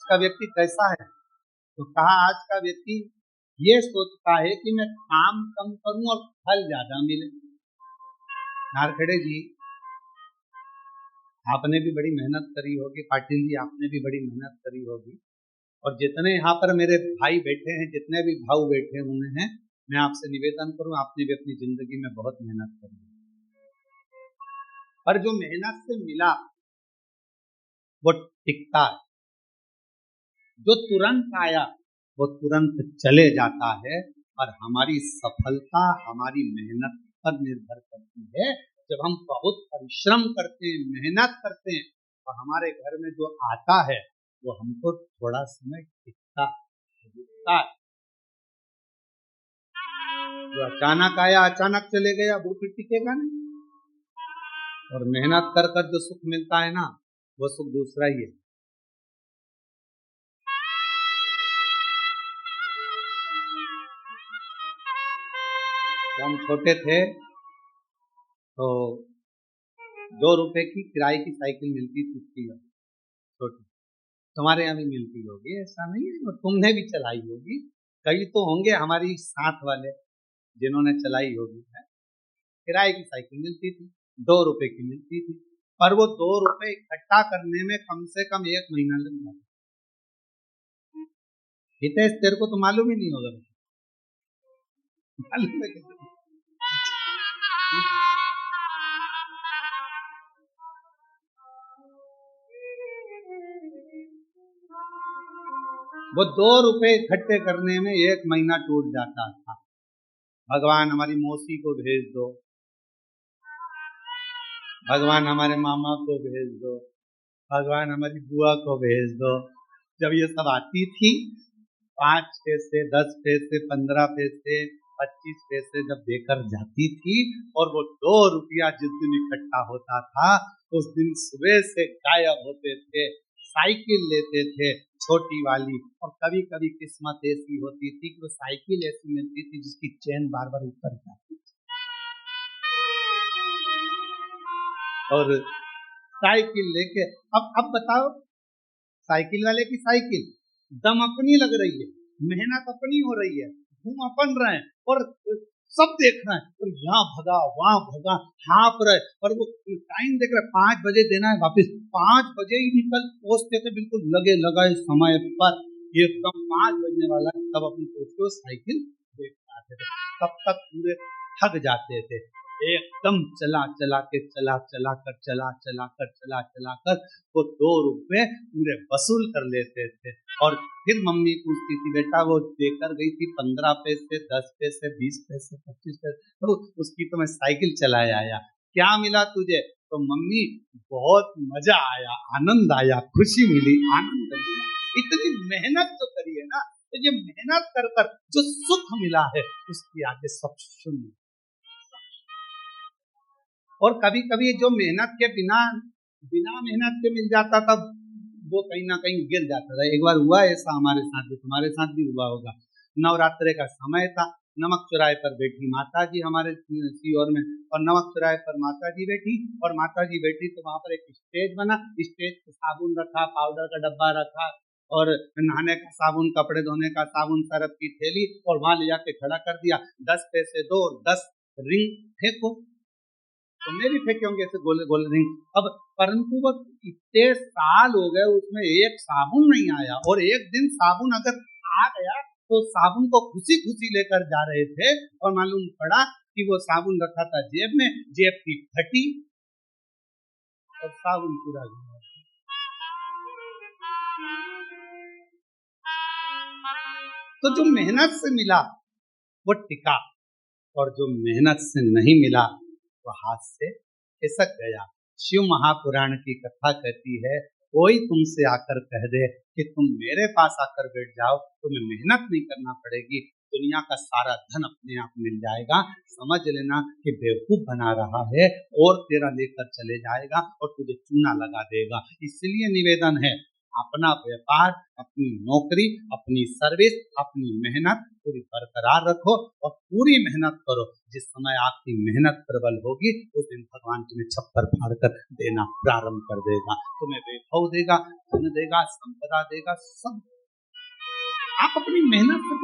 का व्यक्ति कैसा है? तो कहा आज का व्यक्ति ये सोचता है कि मैं काम कम करूं और फल ज्यादा मिले। नारखेड़े जी, आपने भी बड़ी मेहनत करी होगी, पाटिल जी आपने भी बड़ी मेहनत करी होगी, और जितने यहाँ पर मेरे भाई बैठे हैं, जितने भी भाऊ बैठे हुए हैं, मैं आपसे निवेदन करूं, आपने भी अपनी जिंदगी में बहुत मेहनत करी, पर जो मेहनत से मिला वो टिकता है, जो तुरंत आया वो तुरंत चले जाता है। और हमारी सफलता हमारी मेहनत पर निर्भर करती है। जब हम बहुत परिश्रम करते हैं, मेहनत करते हैं, तो हमारे घर में जो आता है वो हमको थोड़ा समय टिकता है। जो अचानक आया अचानक चले गया वो फिर टिकेगा नहीं। और मेहनत कर कर जो सुख मिलता है ना, वो सुख दूसरा ही है। जब हम छोटे थे तो 2 रुपए की किराए की साइकिल मिलती थी छोटी। तुम्हारे यहाँ भी मिलती होगी, ऐसा नहीं है, और तुमने भी चलाई होगी। कई तो होंगे हमारी साथ वाले जिन्होंने चलाई होगी। किराए की साइकिल मिलती थी, 2 रुपए की मिलती थी, पर वो 2 रुपए इकट्ठा करने में कम से कम 1 महीना लग जाता। हितेश, तेरे को तो मालूम ही नहीं होगा। मालूम है क्या? वो 2 रुपए इकट्ठे करने में 1 महीना टूट जाता था। भगवान हमारी मौसी को भेज दो, भगवान हमारे मामा को भेज दो, भगवान हमारी बुआ को भेज दो। जब ये सब आती थी, 5 पैसे, 10 पैसे, 15 पैसे, 25 पैसे जब देकर जाती थी, और वो 2 रुपया जिस दिन इकट्ठा होता था, उस दिन सुबह से गायब होते थे। साइकिल लेते थे छोटी वाली, और कभी कभी किस्मत ऐसी होती थी कि वो साइकिल ऐसी मिलती थी जिसकी चेन बार बार ऊपर जाती थी। और साइकिल लेके अब बताओ, साइकिल वाले की साइकिल दम अपनी लग रही है, मेहनत अपनी हो रही है, घूम अपन रहे हैं, और सब देख रहे हैं, और यहाँ भगा वहां भगा, हाँप रहे, और वो टाइम देख रहे, 5 बजे देना है वापस, 5 बजे ही निकल पहुंचते थे, बिल्कुल लगे लगाए समय पर, एकदम 5 बजने वाला, तब अपनी दोस्तों साइकिल देख पाते थे। तब तक पूरे थक जाते थे, एकदम चला कर वो 2 रुपए पूरे वसूल कर लेते थे। और फिर मम्मी पूछती थी, बेटा वो देकर गई थी 15 पैसे, 10 पैसे, 20 पैसे, 25 पैसे, तो उसकी तो मैं साइकिल चलाया आया, क्या मिला तुझे? तो मम्मी बहुत मजा आया, आनंद आया, खुशी मिली, आनंद मिला। इतनी मेहनत तो करी है ना, तो ये मेहनत कर कर जो सुख मिला है उसकी आगे सब शून्य। और कभी कभी जो मेहनत के बिना मेहनत के मिल जाता था, वो कहीं ना कहीं गिर जाता था। एक बार हुआ ऐसा हमारे साथ भी, तुम्हारे साथ भी हुआ होगा। नवरात्रे का समय था, नमक चौराहे पर बैठी माता जी हमारे सीहोर में, और नमक चौराहे पर माता जी बैठी, और माता जी बैठी तो वहां पर एक स्टेज बना, स्टेज पे साबुन रखा, पाउडर का डब्बा रखा, और नहाने का साबुन, कपड़े धोने का साबुन, सरफ की थैली, और वहां ले जाके खड़ा कर दिया। 10 पैसे दो, 10 रिंग फेंको। तुमने भी फेंके होंगे ऐसे गोले गोले रिंग। अब परंतु वो इतने साल हो गए, उसमें एक साबुन नहीं आया, और एक दिन साबुन अगर आ गया तो साबुन को खुशी खुशी लेकर जा रहे थे, और मालूम पड़ा कि वो साबुन रखा था जेब में, जेब की फटी और साबुन पूरा गया। तो जो मेहनत से मिला वो टिका, और जो मेहनत से नहीं मिला वो हाथ से खिसक गया। शिव महापुराण की कथा कहती है, कोई तुमसे आकर कह दे कि तुम मेरे पास आकर बैठ जाओ, तुम्हें मेहनत नहीं करना पड़ेगी, दुनिया का सारा धन अपने आप मिल जाएगा, समझ लेना कि बेवकूफ बना रहा है, और तेरा लेकर चले जाएगा और तुझे चूना लगा देगा। इसलिए निवेदन है, अपना व्यापार, अपनी नौकरी, अपनी सर्विस, अपनी मेहनत पूरी बरकरार रखो और पूरी मेहनत करो। जिस समय आपकी मेहनत प्रबल होगी उस दिन भगवान तुम्हें छप्पर फाड़ कर देना प्रारंभ कर देगा, तुम्हें वैभव देगा, धन देगा, संपदा देगा, सब। आप अपनी मेहनत से